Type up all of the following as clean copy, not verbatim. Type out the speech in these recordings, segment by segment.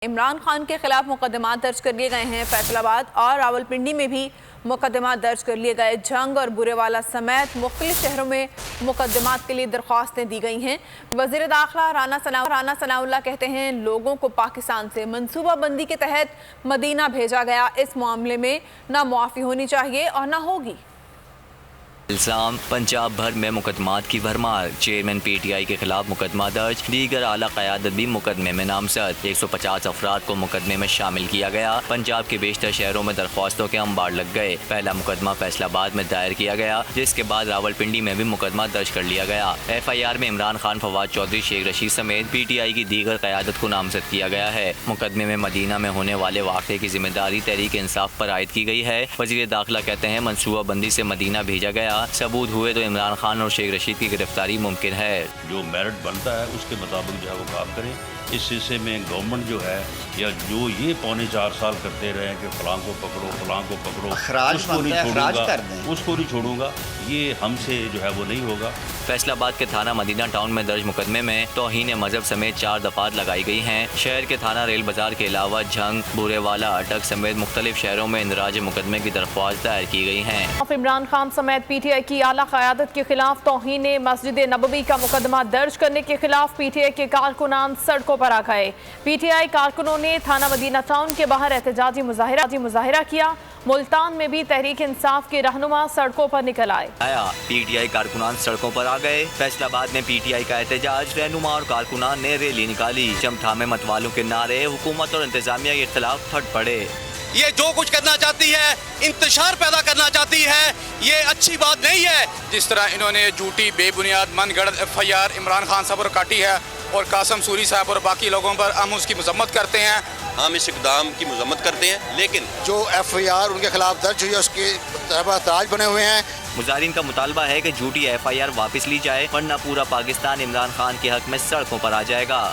عمران خان کے خلاف مقدمات درج کر لیے گئے ہیں۔ فیصل آباد اور راولپنڈی میں بھی مقدمات درج کر لیے گئے۔ جھنگ اور برے والا سمیت مختلف شہروں میں مقدمات کے لیے درخواستیں دی گئی ہیں۔ وزیر داخلہ رانا ثناء اللہ کہتے ہیں لوگوں کو پاکستان سے منصوبہ بندی کے تحت مدینہ بھیجا گیا، اس معاملے میں نہ معافی ہونی چاہیے اور نہ ہوگی۔ الزام پنجاب بھر میں مقدمات کی بھرمار، چیئرمین پی ٹی آئی کے خلاف مقدمہ درج، دیگر اعلیٰ قیادت بھی مقدمے میں نامزد، 150 افراد کو مقدمے میں شامل کیا گیا۔ پنجاب کے بیشتر شہروں میں درخواستوں کے انبار لگ گئے۔ پہلا مقدمہ فیصل آباد میں دائر کیا گیا، جس کے بعد راولپنڈی میں بھی مقدمہ درج کر لیا گیا۔ ایف آئی آر میں عمران خان، فواد چودھری، شیخ رشید سمیت پی ٹی آئی کی دیگر قیادت کو نامزد کیا گیا ہے۔ مقدمے میں مدینہ میں ہونے والے واقعے کی ذمہ داری تحریک انصاف پر عائد کی گئی ہے۔ وزیر داخلہ کہتے ہیں منصوبہ بندی سے مدینہ بھیجا گیا، ثبوت ہوئے تو عمران خان اور شیخ رشید کی گرفتاری ممکن ہے۔ جو میرٹ بنتا ہے اس کے مطابق جو ہے وہ کام کریں۔ اس سلسلے میں گورنمنٹ جو ہے یا جو یہ 3.25 سال کرتے رہے کہ فلاں کو پکڑو فلاں کو پکڑو، اس کو نہیں چھوڑوں گا، یہ ہم سے جو ہے وہ نہیں ہوگا۔ فیصل آباد کے تھانہ مدینہ ٹاؤن میں درج مقدمے میں توہین مذہب سمیت 4 دفعات لگائی گئی ہیں۔ شہر کے تھانہ ریل بازار کے علاوہ جھنگ، بورے والا، اٹک سمیت مختلف شہروں میں اندراج مقدمے کی درخواست دائر کی گئی ہیں۔ عمران خان سمیت پی ٹی آئی کی اعلیٰ قیادت کے خلاف توہین مسجد نبوی کا مقدمہ درج کرنے کے خلاف پی ٹی آئی کے کارکنان سڑکوں پر آ گئے۔ پی ٹی آئی کارکنوں نے تھانہ مدینہ ٹاؤن کے باہر احتجاجی مظاہرہ کیا۔ ملتان میں بھی تحریک انصاف کے رہنما سڑکوں پر نکل آئے۔ پی ٹی آئی کارکنان سڑکوں پر آ گئے۔ فیصل آباد میں پی ٹی آئی کا احتجاج، رہنما اور کارکنان نے ریلی نکالی۔ چم تھامے مت والوں کے نعرے، حکومت اور انتظامیہ کے خلاف پھٹ پڑے۔ یہ جو کچھ کرنا چاہتی ہے، انتشار پیدا کرنا چاہتی ہے، یہ اچھی بات نہیں ہے۔ جس طرح انہوں نے جھوٹی بے بنیاد من گڑھ F I R Imran Khan صاحب پر کاٹی ہے اور قاسم سوری صاحب اور باقی لوگوں پر ہم اس کی مذمت کرتے ہیں۔ ہم اس اقدام کی مذمت کرتے ہیں، لیکن جو ایف آئی آر ان کے خلاف درج ہوئی ہے اس کے احتجاج بنے ہوئے ہیں۔ مظاہرین کا مطالبہ ہے کہ جھوٹی ایف آئی آر واپس لی جائے، ورنہ پورا پاکستان عمران خان کے حق میں سڑکوں پر آ جائے گا۔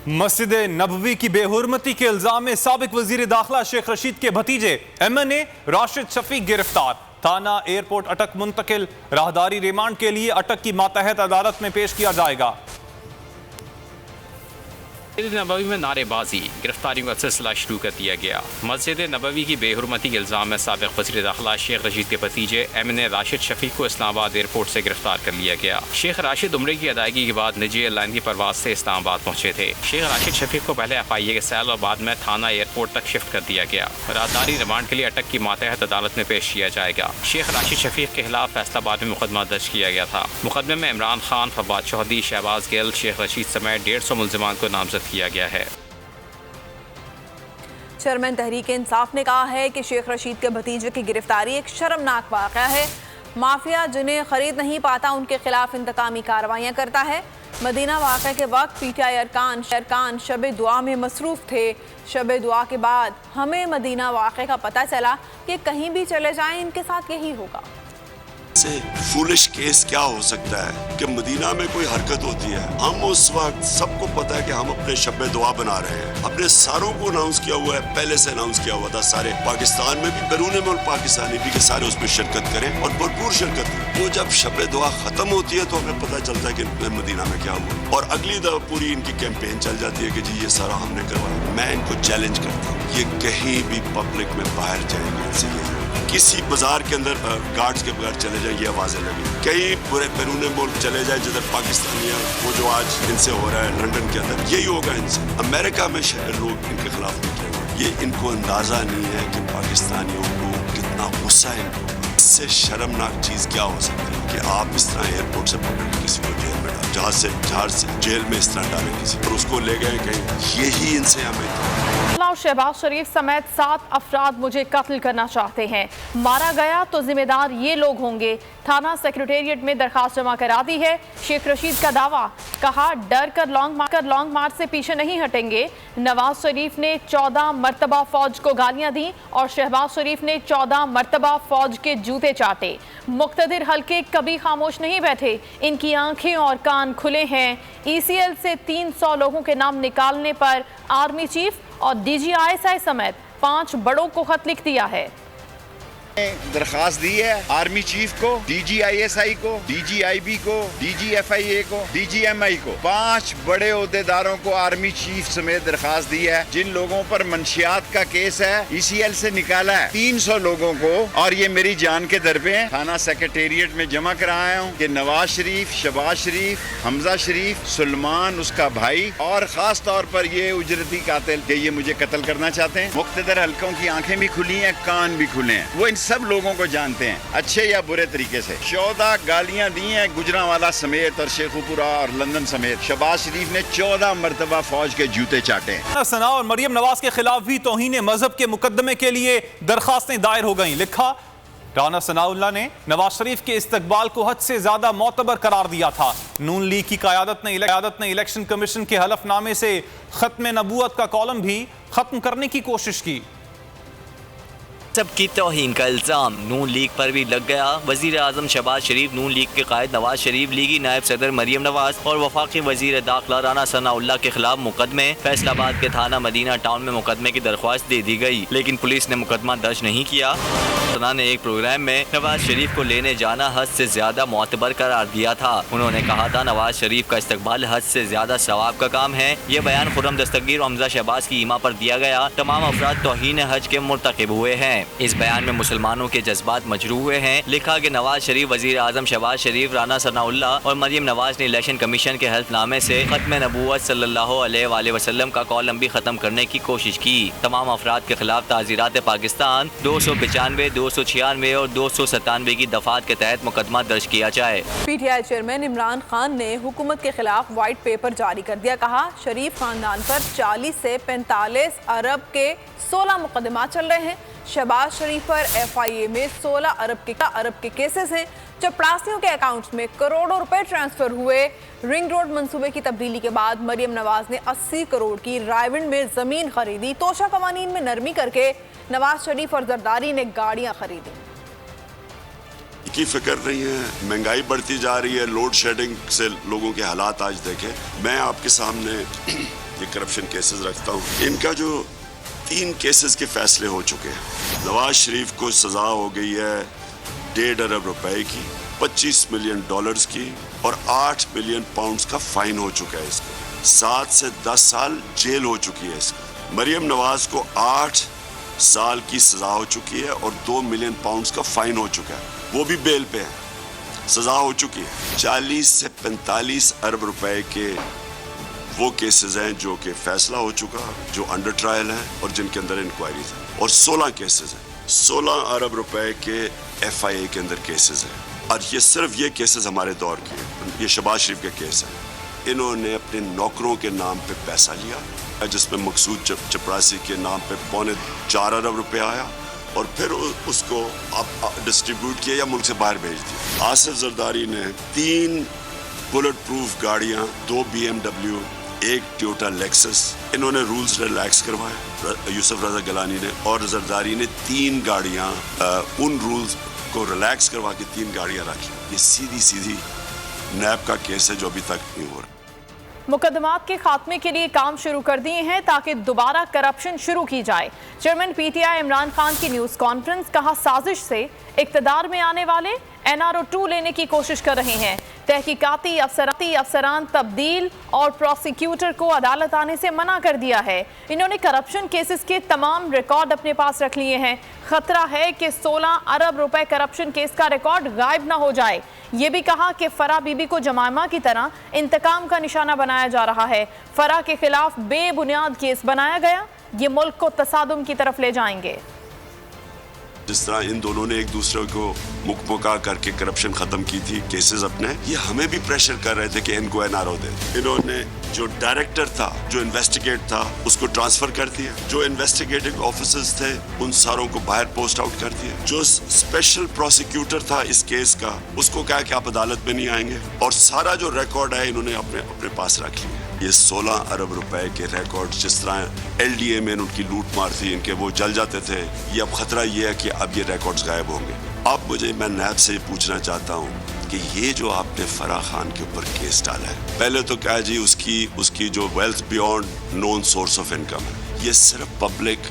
مسجد نبوی کی بے حرمتی کے الزام میں سابق وزیر داخلہ شیخ رشید کے بھتیجے ایم این اے راشد شفیق گرفتار، تھانہ ایئرپورٹ اٹک منتقل، راہداری ریمانڈ کے لیے اٹک کی ماتحت عدالت میں پیش کیا جائے گا۔ مسجد نبوی میں نعرے بازی، گرفتاریوں کا سلسلہ شروع کر دیا گیا۔ مسجد نبوی کی بے حرمتی کے الزام میں سابق وزیر داخلہ شیخ رشید کے بھتیجے ایم این اے راشد شفیق کو اسلام آباد ایئرپورٹ سے گرفتار کر لیا گیا۔ شیخ راشد عمرے کی ادائیگی کے بعد نجی ایئر لائن کی پرواز سے اسلام آباد پہنچے تھے۔ شیخ راشد شفیق کو پہلے ایف آئی اے کے سیل اور بعد میں تھانہ ایئرپورٹ تک شفٹ کر دیا گیا۔ راہداری ریمانڈ کے لیے اٹک کی ماتحت عدالت میں پیش کیا جائے گا۔ شیخ راشد شفیق کے خلاف فیصل آباد میں مقدمہ درج کیا گیا تھا۔ مقدمے میں عمران خان، فواد چودھری، شہباز گل، شیخ رشید سمیت 150 ملزمان کو نامزد کیا گیا ہے۔ چیئرمین تحریک انصاف نے کہا ہے کہ شیخ رشید کے بھتیجے کی گرفتاری ایک شرمناک واقعہ ہے۔ مافیا جنہیں خرید نہیں پاتا ان کے خلاف انتقامی کارروائیاں کرتا ہے۔ مدینہ واقعے کے وقت پی ٹی آئی ارکان شب دعا میں مصروف تھے۔ شب دعا کے بعد ہمیں مدینہ واقعے کا پتہ چلا کہ کہیں بھی چلے جائیں ان کے ساتھ یہی ہوگا۔ سے فولش کیس کیا ہو سکتا ہے کہ مدینہ میں کوئی حرکت ہوتی ہے۔ ہم اس وقت سب کو پتا ہے کہ ہم اپنے شب دعا بنا رہے ہیں، اپنے ساروں کو اناؤنس کیا ہوا ہے، پہلے سے اناؤنس کیا ہوا تھا، سارے پاکستان میں بھی، بیرون ملک پاکستانی بھی، کہ سارے اس میں شرکت کریں اور بھرپور شرکت کریں۔ وہ جب شب دعا ختم ہوتی ہے تو ہمیں پتہ چلتا ہے کہ مدینہ میں کیا ہوا، اور اگلی دفعہ پوری ان کی کیمپین چل جاتی ہے کہ جی یہ سارا ہم نے کروایا۔ میں ان کو چیلنج کرتا ہوں، یہ کہیں بھی پبلک میں باہر جائیں گے، ان سے کسی بازار کے اندر گارڈز کے بغیر چلے جائیں، یہ آوازیں لگیں، کئی پورے بیرون ملک چلے جائیں جدھر پاکستانی وہ جو آج ان سے ہو رہا ہے لندن کے اندر، یہی ہوگا ان سے۔ امریکہ میں شہر لوگ ان کے خلاف نکلیں گے۔ یہ ان کو اندازہ نہیں ہے کہ پاکستانیوں کو کتنا غصہ ہے ان کو۔ اس سے شرمناک چیز کیا ہو سکتی ہے کہ آپ اس طرح ایئرپورٹ سے پکڑ کے کسی کو جیل میں ڈالیں، جہاز سے جیل میں اس طرح ڈالیں کسی اور اس کو لے گئے کہیں، یہی ان سے ہمیں۔ شہباز شریف سمیت 7 افراد مجھے قتل کرنا چاہتے ہیں، مارا گیا تو ذمہ دار یہ لوگ ہوں گے۔ تھانہ سیکریٹریٹ میں درخواست جمع کرا دی ہے۔ شیخ رشید کا دعویٰ، کہا ڈر کر لانگ مارچ سے پیچھے نہیں ہٹیں گے۔ نواز شریف نے 14 مرتبہ فوج کو گالیاں دیں اور شہباز شریف نے 14 مرتبہ فوج کے جوتے چاٹے۔ مقتدر حلقے کبھی خاموش نہیں بیٹھے، ان کی آنکھیں اور کان کھلے ہیں۔ ای سی ایل سے 300 لوگوں کے نام نکالنے پر آرمی چیف اور D G I S I سمیت 5 بڑوں کو خط لکھ دیا ہے۔ درخواست دی ہے آرمی چیف کو, DGISI کو, DGIB کو, DGFIA کو, DGMI کو, 5 بڑے عہدیداروں کو آرمی چیف سمیت درخواست دی ہے. جن لوگوں پر منشیات کا کیس ہے ECL سے نکالا ہے 300 لوگوں کو, اور یہ میری جان کے در پہ تھانہ سیکریٹریٹ میں جمع کرایا ہوں کہ نواز شریف, شہباز شریف, حمزہ شریف, سلمان اس کا بھائی, اور خاص طور پر یہ اجرتی قاتل کہ یہ مجھے قتل کرنا چاہتے ہیں. مقتدر حلقوں کی آنکھیں بھی کھلی ہیں, کان بھی کھلے ہیں. وہ ان سب لوگوں کو جانتے ہیں اچھے یا برے طریقے سے. 14 گالیاں دی ہیں گجرانوالا سمیت اور شیخوپورہ اور لندن سمیت. شہباز شریف نے 14 مرتبہ فوج کے جوتے چاٹے ہیں. ثنا اور مریم نواز کے خلاف بھی توہین مذہب کے مقدمے کے لیے درخواستیں دائر ہو گئیں. لکھا, رانا ثناء اللہ نے نواز شریف کے استقبال کو حد سے زیادہ معتبر قرار دیا تھا. نون لیگ کی قیادت نے الیکشن کمیشن کے حلف نامے سے ختم نبوت کا کالم بھی ختم کرنے کی کوشش کی. سب کی توہین کا الزام نون لیگ پر بھی لگ گیا. وزیر اعظم شہباز شریف, نون لیگ کے قائد نواز شریف, لیگی نائب صدر مریم نواز اور وفاقی وزیر داخلہ رانا ثناء اللہ کے خلاف مقدمے. فیصل آباد کے تھانہ مدینہ ٹاؤن میں مقدمے کی درخواست دے دی گئی, لیکن پولیس نے مقدمہ درج نہیں کیا. ثناء نے ایک پروگرام میں نواز شریف کو لینے جانا حد سے زیادہ معتبر قرار دیا تھا. انہوں نے کہا تھا نواز شریف کا استقبال حد سے زیادہ ثواب کا کام ہے. یہ بیان خرم دستگیر اور حمزہ شہباز کی ایما پر دیا گیا. تمام افراد توہین حج کے مرتکب ہوئے ہیں. اس بیان میں مسلمانوں کے جذبات مجروح ہوئے ہیں. لکھا کہ نواز شریف, وزیر اعظم شہباز شریف, رانا ثناء اللہ اور مریم نواز نے الیکشن کمیشن کے حلف نامے سے ختم نبوت صلی اللہ علیہ وآلہ وسلم کا کالم بھی ختم کرنے کی کوشش کی. تمام افراد کے خلاف تعزیرات پاکستان 295, 296 اور 297 کی دفعات کے تحت مقدمہ درج کیا جائے. PTI چیئرمین عمران خان نے حکومت کے خلاف وائٹ پیپر جاری کر دیا. کہا شریف خاندان پر 40 سے 45 ارب کے 16 مقدمات چل رہے ہیں. شہباز شریف پر FIA میں 16 ارب کے کیسز ہیں. چپڑاسیوں کے اکاؤنٹس میں کروڑوں روپے ٹرانسفر ہوئے. رنگ روڈ منصوبے کی تبدیلی کے بعد مریم نواز نے 80 کروڑ کی رائیونڈ میں زمین خریدی. توشہ قوانین میں نرمی کر کے نواز شریف اور زرداری نے گاڑیاں خریدی. کی فکر نہیں ہے, مہنگائی بڑھتی جا رہی ہے, لوڈ شیڈنگ سے لوگوں کے حالات آج دیکھیں. میں آپ کے سامنے یہ کرپشن کیسز رکھتا ہوں. ان کا جو 3 کیسز کے فیصلے ہو چکے ہیں. نواز شریف کو سزا ہو گئی ہے 1.5 ارب روپے کی, 25 ملین ڈالرز کی, اور 8 ملین پاؤنڈز کا فائن ہو چکا ہے. اس کا 7 سے 10 سال جیل ہو چکی ہے. اس کا مریم نواز کو 8 سال کی سزا ہو چکی ہے اور 2 ملین پاؤنڈز کا فائن ہو چکا ہے. وہ بھی بیل پہ ہے, سزا ہو چکی ہے. 40 سے 45 ارب روپے کے وہ کیسز ہیں جو کہ فیصلہ ہو چکا, جو انڈر ٹرائل ہیں اور جن کے اندر انکوائریز ہیں. اور 16 کیسز ہیں, 16 ارب روپے کے FIA کے اندر کیسز ہیں. اور یہ صرف یہ کیسز ہمارے دور کے ہیں. یہ شہباز شریف کے کیس ہیں. انہوں نے اپنے نوکروں کے نام پہ پیسہ لیا, جس میں مقصود چپراسی کے نام پہ 4.25 ارب روپے آیا, اور پھر اس کو ڈسٹریبیوٹ کیا یا ملک سے باہر بھیج دیا. آصف زرداری نے 3 بلٹ پروف گاڑیاں, 2 BMW, 1 ٹویوٹا لیکسس, انہوں نے رولز ریلیکس کروائے. یوسف رضا گیلانی نے اور زرداری نے 3 گاڑیاں ان رولز کو ریلیکس کروا کے 3 گاڑیاں رکھی. یہ سیدھی نیب کا کیس ہے جو ابھی تک نہیں ہو رہا. مقدمات کے خاتمے کے لیے کام شروع کر دیے ہیں تاکہ دوبارہ کرپشن شروع کی جائے. چیئرمین PTI عمران خان کی نیوز کانفرنس. کہا سازش سے اقتدار میں آنے والے NRO 2 لینے کی کوشش کر رہے ہیں. تحقیقاتی افسران تبدیل اور پروسیکیوٹر کو عدالت آنے سے منع کر دیا ہے. انہوں نے کرپشن کیسز کے تمام ریکارڈ اپنے پاس رکھ لیے ہیں. خطرہ ہے کہ 16 ارب روپے کرپشن کیس کا ریکارڈ غائب نہ ہو جائے. یہ بھی کہا کہ فرح بی بی کو جمائمہ کی طرح انتقام کا نشانہ بنایا جا رہا ہے. فرح کے خلاف بے بنیاد کیس بنایا گیا. یہ ملک کو تصادم کی طرف لے جائیں گے. جس طرح ان دونوں نے ایک دوسرے کو مکمکا کر کے کرپشن ختم کی تھی کیسز اپنے, یہ ہمیں بھی پریشر کر رہے تھے کہ ان کو NRO دے. انہوں نے جو ڈائریکٹر تھا, جو انویسٹیگیٹ تھا, اس کو ٹرانسفر کر دیا. جو انویسٹیگیٹنگ آفیسرز تھے ان ساروں کو باہر پوسٹ آؤٹ کر دیا. جو اسپیشل پروسیکیوٹر تھا اس کیس کا, اس کو کہا کہ آپ عدالت میں نہیں آئیں گے. اور سارا جو ریکارڈ ہے انہوں نے اپنے پاس رکھ لیا. یہ 16 ارب روپے کے ریکارڈ, جس طرح LDA میں ان کی لوٹ مار تھی, ان کے وہ جل جاتے تھے, یہ اب خطرہ یہ ہے کہ اب یہ ریکارڈز غائب ہوں گے. اب میں نیب سے پوچھنا چاہتا ہوں کہ یہ جو آپ نے فرح خان کے اوپر کیس ڈالا ہے, پہلے تو کہا جی اس کی جو wealth beyond known source of income ہے, یہ صرف پبلک